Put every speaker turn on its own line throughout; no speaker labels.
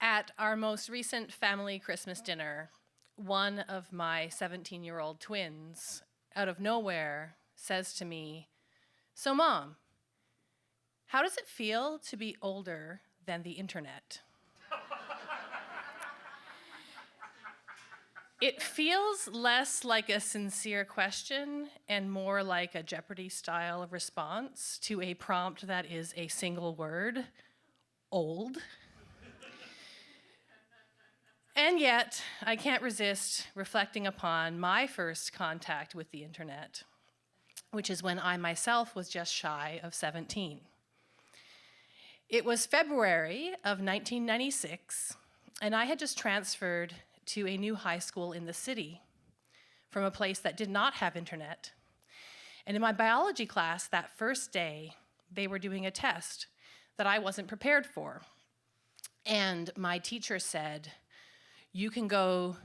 At our most recent family Christmas dinner, one of my 17-year-old twins, out of nowhere, says to me, "So Mom, how does it feel to be older than the internet?" It feels less like a sincere question and more like a Jeopardy style of response to a prompt that is a single word, old. And yet, I can't resist reflecting upon my first contact with the internet, which is when I myself was just shy of 17. It was February of 1996, and I had just transferred to a new high school in the city from a place that did not have internet. And in my biology class that first day, they were doing a test that I wasn't prepared for. And my teacher said, "You can go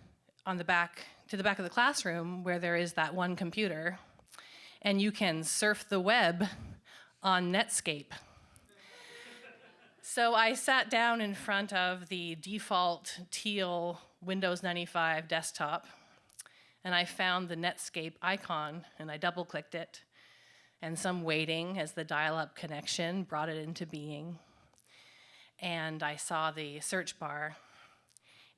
to the back of the classroom where there is that one computer, and you can surf the web on Netscape." So I sat down in front of the default teal Windows 95 desktop, and I found the Netscape icon, and I double-clicked it, and some waiting as the dial-up connection brought it into being. And I saw the search bar,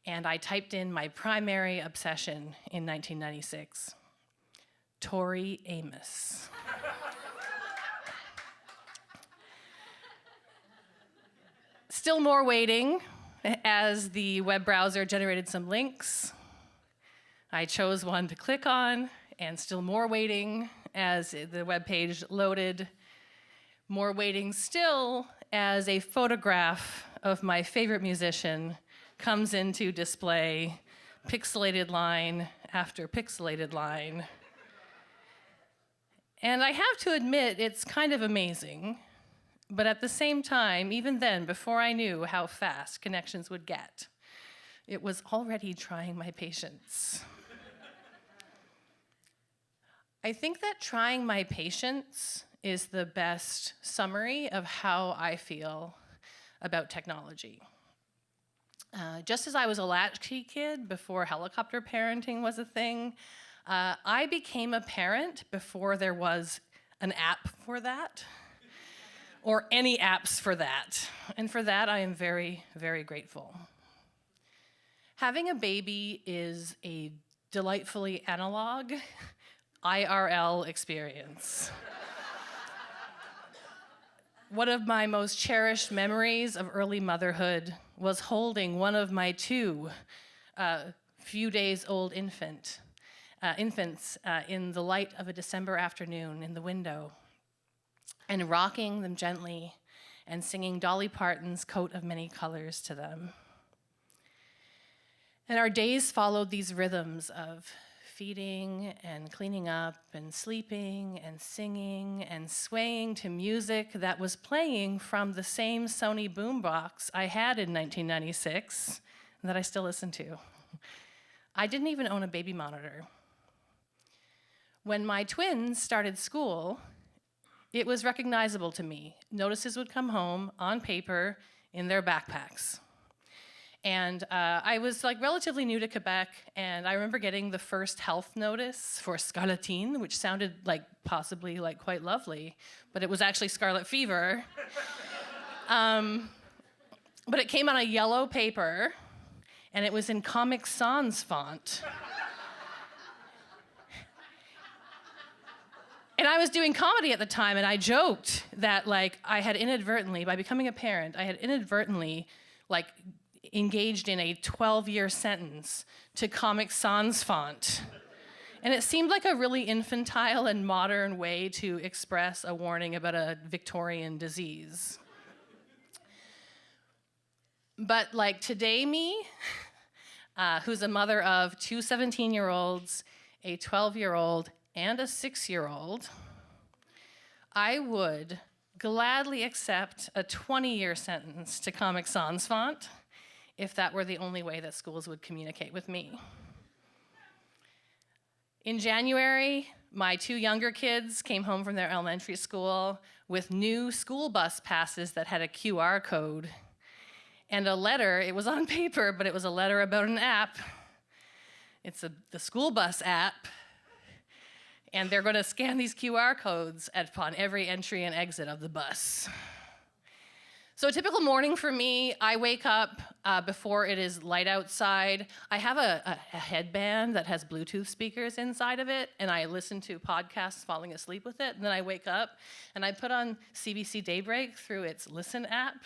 and I typed in my primary obsession in 1996, Tori Amos. Still more waiting as the web browser generated some links. I chose one to click on, and still more waiting as the web page loaded. More waiting still as a photograph of my favorite musician comes into display, pixelated line after pixelated line. And I have to admit, it's kind of amazing. But at the same time, even then, before I knew how fast connections would get, it was already trying my patience. I think that trying my patience is the best summary of how I feel about technology. Just as I was a latchkey kid before helicopter parenting was a thing, I became a parent before there was an app for that, or any apps for that. And for that, I am very, very grateful. Having a baby is a delightfully analog IRL experience. One of my most cherished memories of early motherhood was holding one of my two few days old infants in the light of a December afternoon in the window, and rocking them gently and singing Dolly Parton's Coat of Many Colors to them. And our days followed these rhythms of feeding and cleaning up and sleeping and singing and swaying to music that was playing from the same Sony boombox I had in 1996 that I still listen to. I didn't even own a baby monitor. When my twins started school, it was recognizable to me. Notices would come home on paper in their backpacks. And I was relatively new to Quebec, and I remember getting the first health notice for scarlatine, which sounded possibly quite lovely, but it was actually scarlet fever. But it came on a yellow paper, and it was in Comic Sans font. And I was doing comedy at the time, and I joked that I had inadvertently, by becoming a parent, I had inadvertently engaged in a 12-year sentence to Comic Sans font. And it seemed like a really infantile and modern way to express a warning about a Victorian disease. But today me, who's a mother of two 17-year-olds, a 12-year-old, and a 6-year-old, I would gladly accept a 20-year sentence to Comic Sans font if that were the only way that schools would communicate with me. In January, my two younger kids came home from their elementary school with new school bus passes that had a QR code. and a letter. It was on paper, but it was a letter about an app. It's the school bus app. And they're going to scan these QR codes upon every entry and exit of the bus. So a typical morning for me, I wake up before it is light outside. I have a headband that has Bluetooth speakers inside of it, and I listen to podcasts falling asleep with it. And then I wake up, and I put on CBC Daybreak through its Listen app.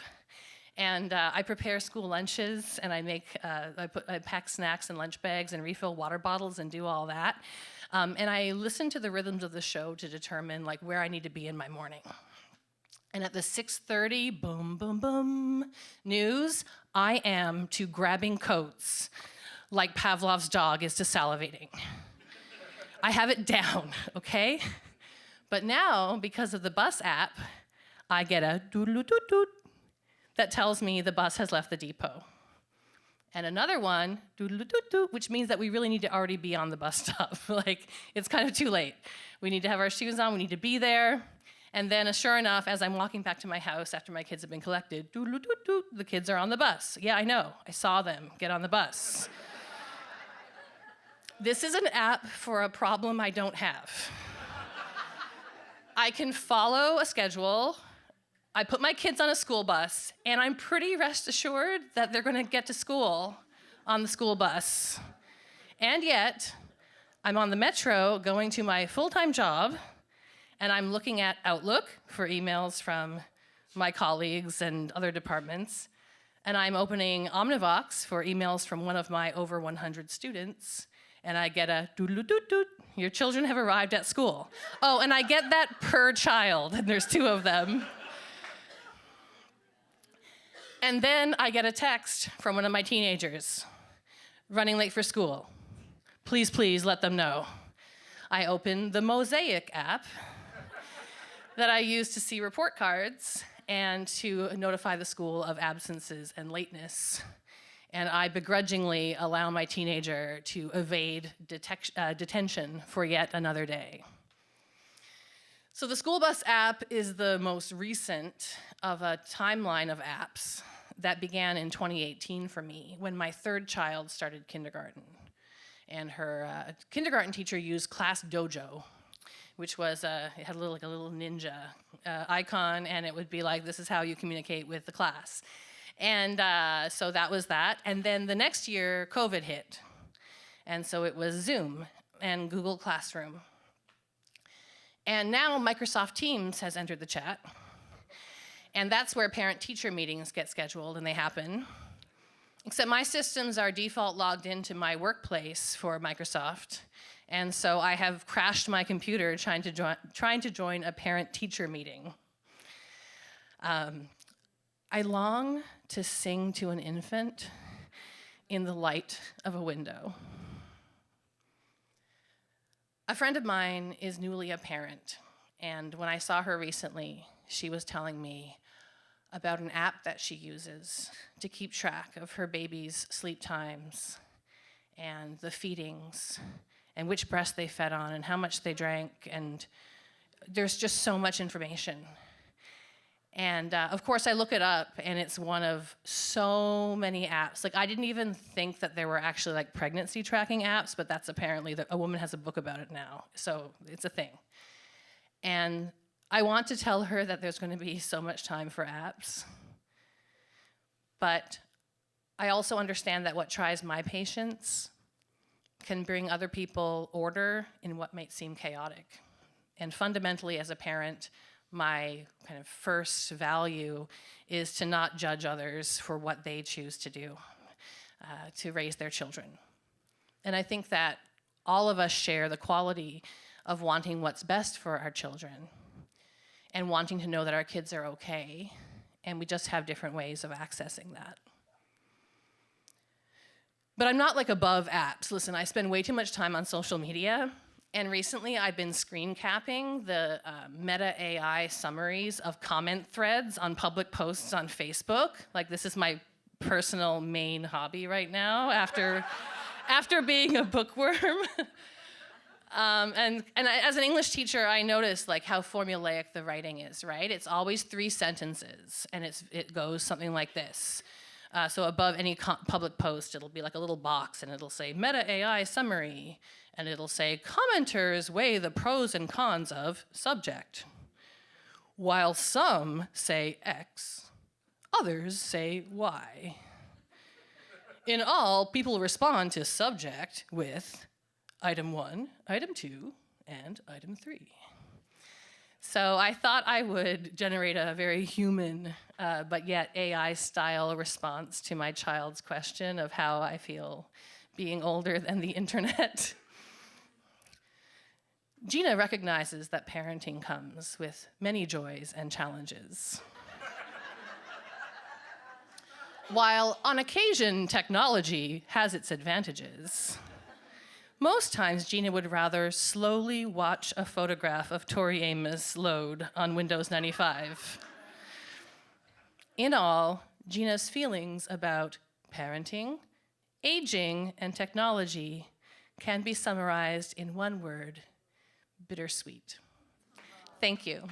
And I prepare school lunches, and I pack snacks and lunch bags and refill water bottles and do all that. And I listen to the rhythms of the show to determine like where I need to be in my morning. And at the 6:30, boom, boom, boom, news, I am to grabbing coats like Pavlov's dog is to salivating. I have it down, okay? But now, because of the bus app, I get a doodle-doot-doot that tells me the bus has left the depot. And another one, doodle-doot-doot, which means that we really need to already be on the bus stop. Like, it's kind of too late. We need to have our shoes on, we need to be there. And then, sure enough, as I'm walking back to my house after my kids have been collected, doodle-doot-doot, the kids are on the bus. Yeah, I know, I saw them get on the bus. This is an app for a problem I don't have. I can follow a schedule. I put my kids on a school bus, and I'm pretty rest assured that they're going to get to school on the school bus. And yet, I'm on the metro going to my full-time job, and I'm looking at Outlook for emails from my colleagues and other departments, and I'm opening Omnivox for emails from one of my over 100 students, and I get a doodle-doot-doot, your children have arrived at school. Oh, and I get that per child, and there's 2 of them. And then I get a text from one of my teenagers, running late for school. Please, please let them know. I open the Mosaic app that I use to see report cards and to notify the school of absences and lateness. And I begrudgingly allow my teenager to evade detention for yet another day. So the school bus app is the most recent of a timeline of apps that began in 2018 for me when my 3rd child started kindergarten. And her kindergarten teacher used Class Dojo, which was, it had a little ninja icon, and it would be like, this is how you communicate with the class. And so that was that. And then the next year, COVID hit. And so it was Zoom and Google Classroom. And now Microsoft Teams has entered the chat. And that's where parent-teacher meetings get scheduled, and they happen. Except my systems are default logged into my workplace for Microsoft. And so I have crashed my computer trying to join a parent-teacher meeting. I long to sing to an infant in the light of a window. A friend of mine is newly a parent, and when I saw her recently, she was telling me about an app that she uses to keep track of her baby's sleep times and the feedings and which breast they fed on and how much they drank, and there's just so much information. And of course I look it up, and it's one of so many apps. Like, I didn't even think that there were actually like pregnancy tracking apps, but that's apparently, a woman has a book about it now, so it's a thing. And I want to tell her that there's going to be so much time for apps, but I also understand that what tries my patience can bring other people order in what might seem chaotic. And fundamentally, as a parent, my kind of first value is to not judge others for what they choose to do to raise their children. And I think that all of us share the quality of wanting what's best for our children and wanting to know that our kids are okay, and we just have different ways of accessing that. But I'm not like above apps. Listen, I spend way too much time on social media, and recently I've been screen capping the Meta AI summaries of comment threads on public posts on Facebook. Like, this is my personal main hobby right now after being a bookworm. And as an English teacher, I noticed like how formulaic the writing is, right? It's always 3 sentences, and it goes something like this. So above any public post, it'll be like a little box, and it'll say Meta AI summary, and it'll say commenters weigh the pros and cons of subject. While some say X, others say Y. In all, people respond to subject with item 1, item 2, and item 3. So I thought I would generate a very human, but yet AI-style response to my child's question of how I feel being older than the internet. Gina recognizes that parenting comes with many joys and challenges. While on occasion technology has its advantages, most times Gina would rather slowly watch a photograph of Tori Amos load on Windows 95. In all, Gina's feelings about parenting, aging, and technology can be summarized in one word: bittersweet. Thank you.